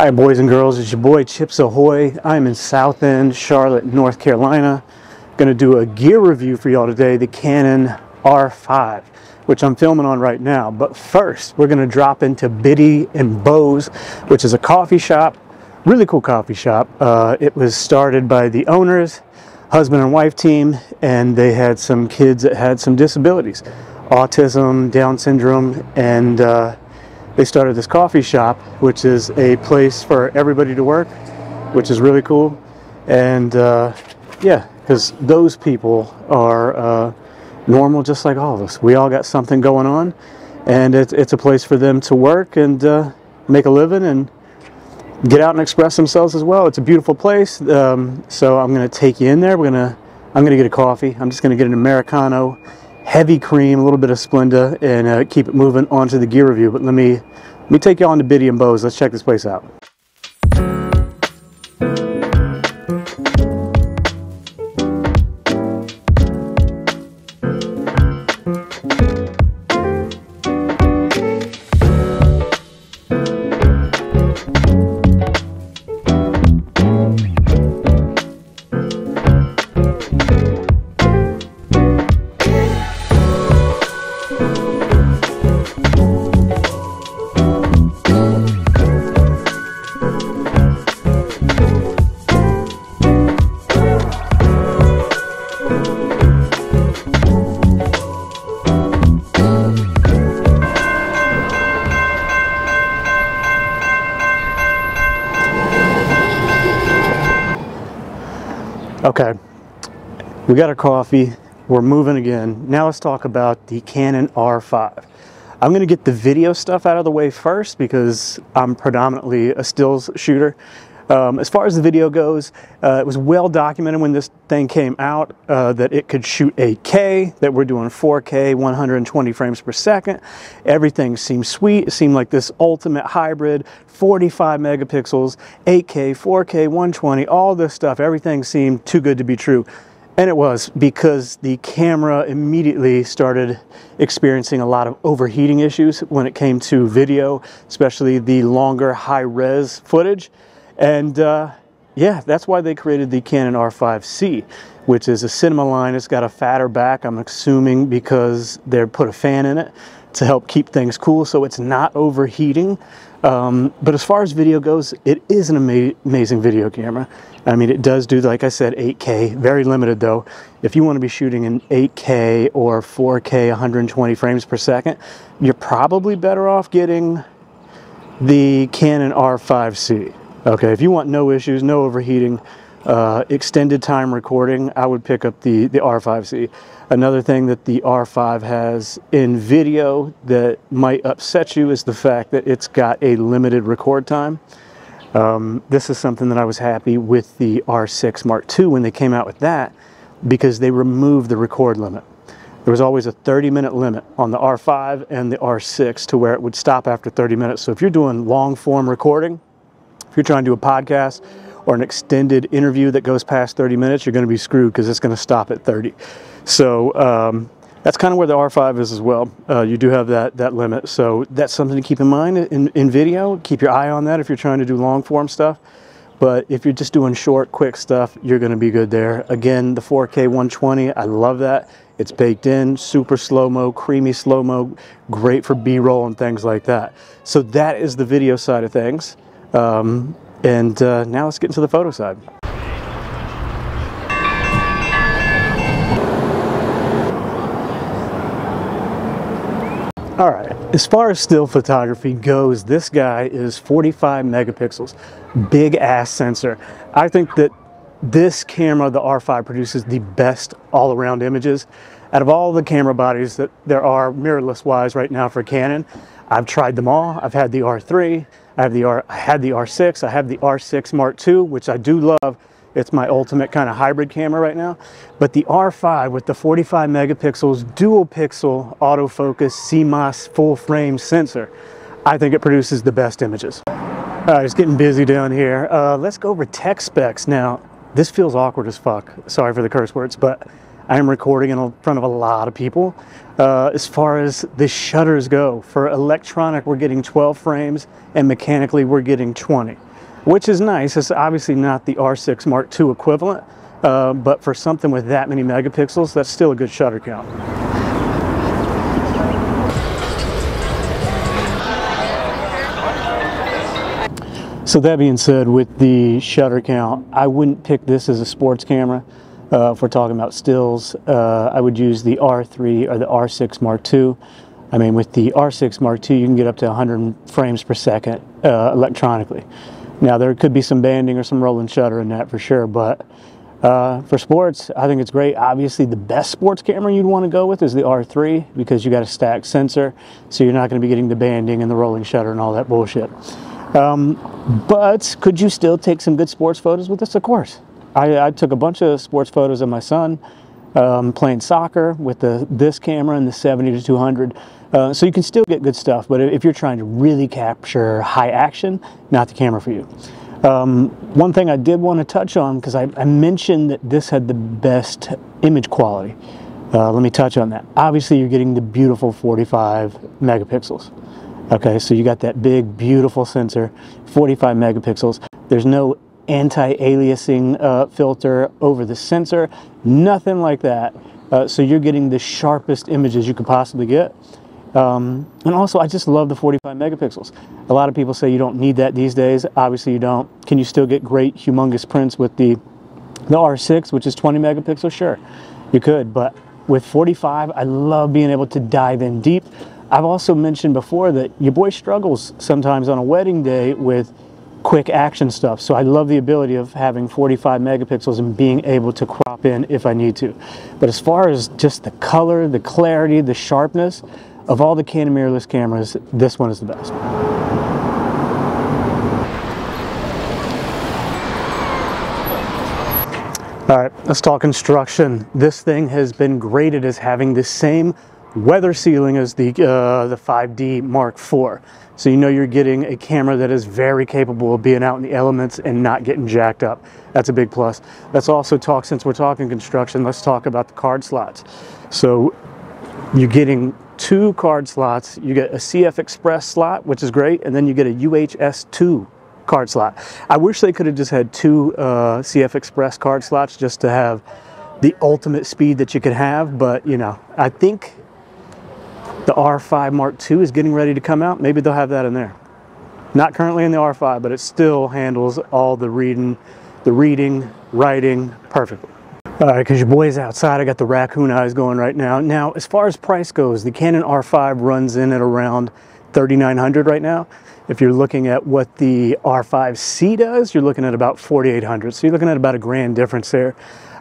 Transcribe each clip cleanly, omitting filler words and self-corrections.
Hi boys and girls, it's your boy Chips Ahoy. I'm in South End, Charlotte, North Carolina. Going to do a gear review for y'all today, the Canon R5, which I'm filming on right now. But first, we're going to drop into Biddy and Beau's, which is a coffee shop, really cool coffee shop. It was started by the owners, husband and wife team, and they had some kids that had some disabilities, autism, Down syndrome, and they started this coffee shop, which is a place for everybody to work, which is really cool. And yeah, because those people are normal just like all of us. We all got something going on, and it's a place for them to work and make a living and get out and express themselves as well. It's a beautiful place. So I'm going to take you in there. I'm going to get a coffee. I'm just going to get an Americano, heavy cream, a little bit of Splenda, and keep it moving on to the gear review. But let me take you on to Biddy and Beau's. Let's check this place out. Okay, we got our coffee, we're moving again. Now let's talk about the Canon R5. I'm going to get the video stuff out of the way first because I'm predominantly a stills shooter. As far as the video goes, it was well documented when this thing came out that it could shoot 8K, that we're doing 4K, 120 frames per second. Everything seemed sweet. It seemed like this ultimate hybrid, 45 megapixels, 8K, 4K, 120, all this stuff. Everything seemed too good to be true. And it was, because the camera immediately started experiencing a lot of overheating issues when it came to video, especially the longer high-res footage. And yeah, that's why they created the Canon R5C, which is a cinema line. It's got a fatter back, I'm assuming because they put a fan in it to help keep things cool so it's not overheating. But as far as video goes, it is an amazing video camera. I mean, it does do, like I said, 8K, very limited though. If you want to be shooting in 8K or 4K, 120 frames per second, you're probably better off getting the Canon R5C. Okay, if you want no issues, no overheating, extended time recording, I would pick up the R5C. Another thing that the R5 has in video that might upset you is the fact that it's got a limited record time. This is something that I was happy with the R6 Mark II when they came out with that, because they removed the record limit. There was always a 30-minute limit on the R5 and the R6 to where it would stop after 30 minutes. So if you're doing long-form recording, if you're trying to do a podcast or an extended interview that goes past 30 minutes, you're going to be screwed because it's going to stop at 30. So that's kind of where the R5 is as well. You do have that limit. So that's something to keep in mind in video. Keep your eye on that if you're trying to do long form stuff. But if you're just doing short, quick stuff, you're going to be good there. Again, the 4K 120, I love that. It's baked in, super slow-mo, creamy slow-mo, great for B-roll and things like that. So that is the video side of things. And now let's get into the photo side. All right, as far as still photography goes, this guy is 45 megapixels, big ass sensor. I think that this camera, the R5, produces the best all-around images. Out of all the camera bodies that there are mirrorless wise right now for Canon, I've tried them all. I've had the R3, I had the R6, I have the R6 Mark II, which I do love. It's my ultimate kind of hybrid camera right now. But the R5 with the 45 megapixels, dual pixel autofocus CMOS full frame sensor, I think it produces the best images. All right, it's getting busy down here. Let's go over tech specs. Now, this feels awkward as fuck. Sorry for the curse words, but I am recording in front of a lot of people. As far as the shutters go, for electronic we're getting 12 frames and mechanically we're getting 20. which is nice. It's obviously not the R6 Mark II equivalent, but for something with that many megapixels, that's still a good shutter count. So that being said, with the shutter count, I wouldn't pick this as a sports camera. If we're talking about stills, I would use the R3 or the R6 Mark II. I mean, with the R6 Mark II, you can get up to 100 frames per second electronically. Now, there could be some banding or some rolling shutter in that for sure, but for sports, I think it's great. Obviously, the best sports camera you'd want to go with is the R3 because you got a stacked sensor, so you're not going to be getting the banding and the rolling shutter and all that bullshit. But could you still take some good sports photos with this? Of course. I took a bunch of sports photos of my son playing soccer with this camera and the 70-200. So you can still get good stuff, but if you're trying to really capture high action, not the camera for you. One thing I did want to touch on, because I mentioned that this had the best image quality. Let me touch on that. Obviously, you're getting the beautiful 45 megapixels. Okay, so you got that big, beautiful sensor, 45 megapixels. There's no anti-aliasing filter over the sensor, nothing like that. So you're getting the sharpest images you could possibly get. And also, I just love the 45 megapixels. A lot of people say you don't need that these days. Obviously, you don't. Can you still get great, humongous prints with the R6, which is 20 megapixels? Sure, you could. But with 45, I love being able to dive in deep. I've also mentioned before that your boy struggles sometimes on a wedding day with quick action stuff. So I love the ability of having 45 megapixels and being able to crop in if I need to. But as far as just the color, the clarity, the sharpness, of all the Canon mirrorless cameras, this one is the best. All right, let's talk construction. This thing has been graded as having the same weather sealing as the 5D Mark IV. So you know you're getting a camera that is very capable of being out in the elements and not getting jacked up. That's a big plus. Let's also talk, since we're talking construction, let's talk about the card slots. So you're getting 2 card slots. You get a CF Express slot, which is great, and then you get a UHS-2 card slot. I wish they could have just had 2 CF Express card slots just to have the ultimate speed that you could have, but you know, I think the R5 Mark II is getting ready to come out. Maybe they'll have that in there. Not currently in the R5, but it still handles all the reading, writing perfectly. All right, because your boy's outside, I got the raccoon eyes going right now. Now, as far as price goes, the Canon R5 runs in at around $3,900 right now. If you're looking at what the R5C does, you're looking at about $4,800. So you're looking at about $1,000 difference there.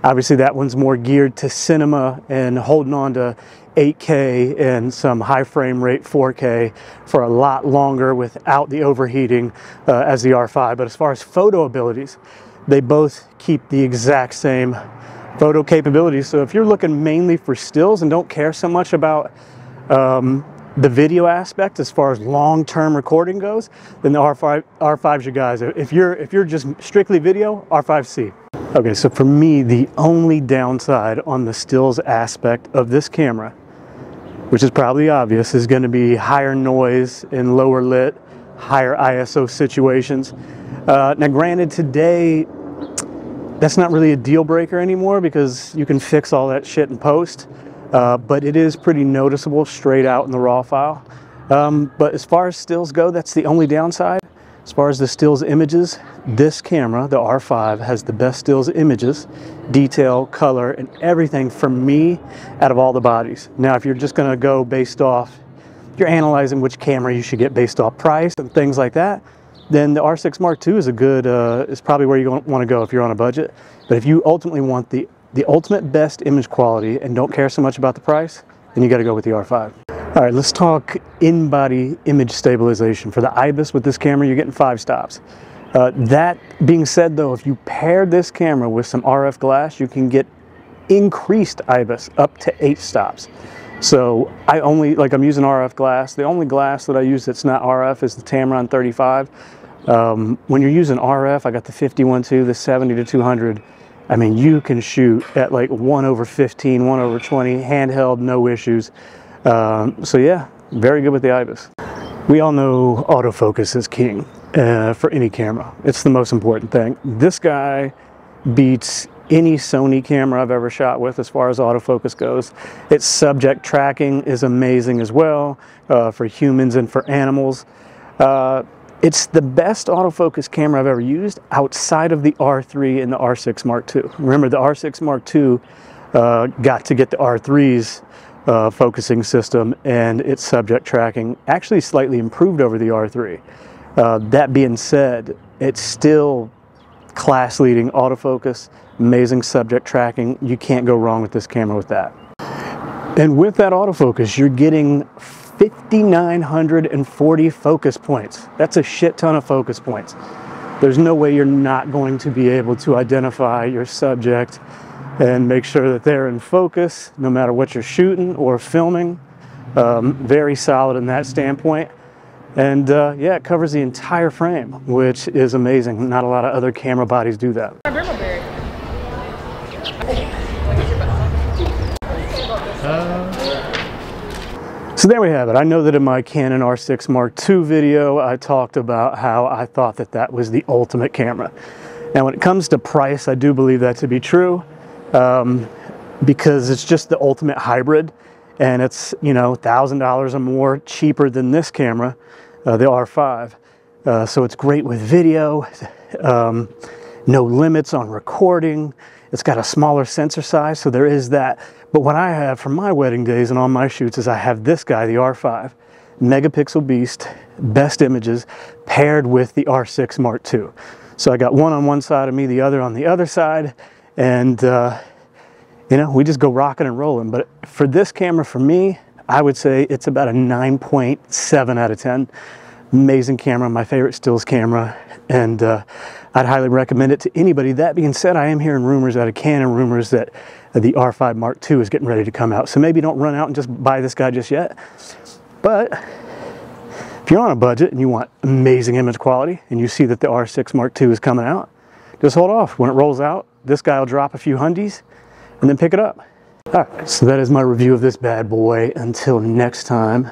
Obviously, that one's more geared to cinema and holding on to 8K and some high frame rate 4K for a lot longer without the overheating as the R5. But as far as photo abilities, they both keep the exact same photo capabilities. So if you're looking mainly for stills and don't care so much about the video aspect as far as long-term recording goes, then the R5's your guys. If you're just strictly video, R5C. Okay, so for me, the only downside on the stills aspect of this camera, which is probably obvious, is going to be higher noise in lower lit, higher ISO situations. Now granted, today, that's not really a deal breaker anymore because you can fix all that shit in post, but it is pretty noticeable straight out in the raw file. But as far as stills go, that's the only downside. As far as the stills images, this camera, the R5, has the best stills images, detail, color, and everything for me out of all the bodies. Now, if you're just going to go based off, you're analyzing which camera you should get based off price and things like that, then the R6 Mark II is a good, is probably where you want to go if you're on a budget. But if you ultimately want the ultimate best image quality and don't care so much about the price, then you got to go with the R5. All right, let's talk in-body image stabilization. For the IBIS with this camera, you're getting 5 stops. That being said, though, if you pair this camera with some RF glass, you can get increased IBIS up to 8 stops. So I'm using RF glass. The only glass that I use that's not RF is the Tamron 35. When you're using RF, I got the 51.2, the 70-200. I mean, you can shoot at like 1/15, 1/20, handheld, no issues. So yeah, very good with the IBIS. We all know autofocus is king. for any camera. It's the most important thing. This guy beats any Sony camera I've ever shot with as far as autofocus goes. Its subject tracking is amazing as well, for humans and for animals. It's the best autofocus camera I've ever used outside of the R3 and the R6 Mark II. Remember, the R6 Mark II got to get the R3's focusing system, and its subject tracking actually slightly improved over the R3. That being said, it's still class-leading autofocus, amazing subject tracking. You can't go wrong with this camera with that. And with that autofocus, you're getting 5,940 focus points. That's a shit ton of focus points. There's no way you're not going to be able to identify your subject and make sure that they're in focus no matter what you're shooting or filming. Very solid in that standpoint. And yeah, it covers the entire frame, which is amazing. Not a lot of other camera bodies do that. So there we have it. I know that in my Canon R6 Mark II video, I talked about how I thought that that was the ultimate camera. Now when it comes to price, I do believe that to be true, because it's just the ultimate hybrid, and it's, you know, $1,000 or more cheaper than this camera, the R5. So it's great with video, no limits on recording. It's got a smaller sensor size, so there is that. But what I have for my wedding days and on my shoots is I have this guy, the R5, megapixel beast, best images, paired with the R6 Mark II. So I got one on one side of me, the other on the other side, and you know, we just go rocking and rolling. But for this camera, for me, I would say it's about a 9.7 out of 10. Amazing camera, my favorite stills camera, and I'd highly recommend it to anybody. That being said, I am hearing rumors out of Canon, rumors that the R5 Mark II is getting ready to come out. So maybe don't run out and just buy this guy just yet. But if you're on a budget and you want amazing image quality and you see that the R6 Mark II is coming out, just hold off. When it rolls out, this guy will drop a few hundies and then pick it up. All right, so that is my review of this bad boy. Until next time,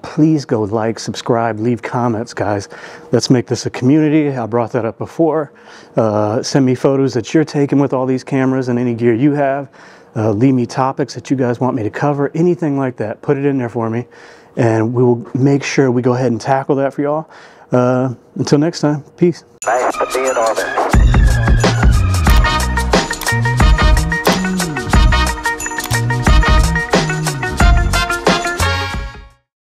please go like, subscribe, leave comments, guys. Let's make this a community. I brought that up before. Send me photos that you're taking with all these cameras and any gear you have. Leave me topics that you guys want me to cover, anything like that. Put it in there for me, and we will make sure we go ahead and tackle that for y'all. Until next time, peace. Nice to be in orbit.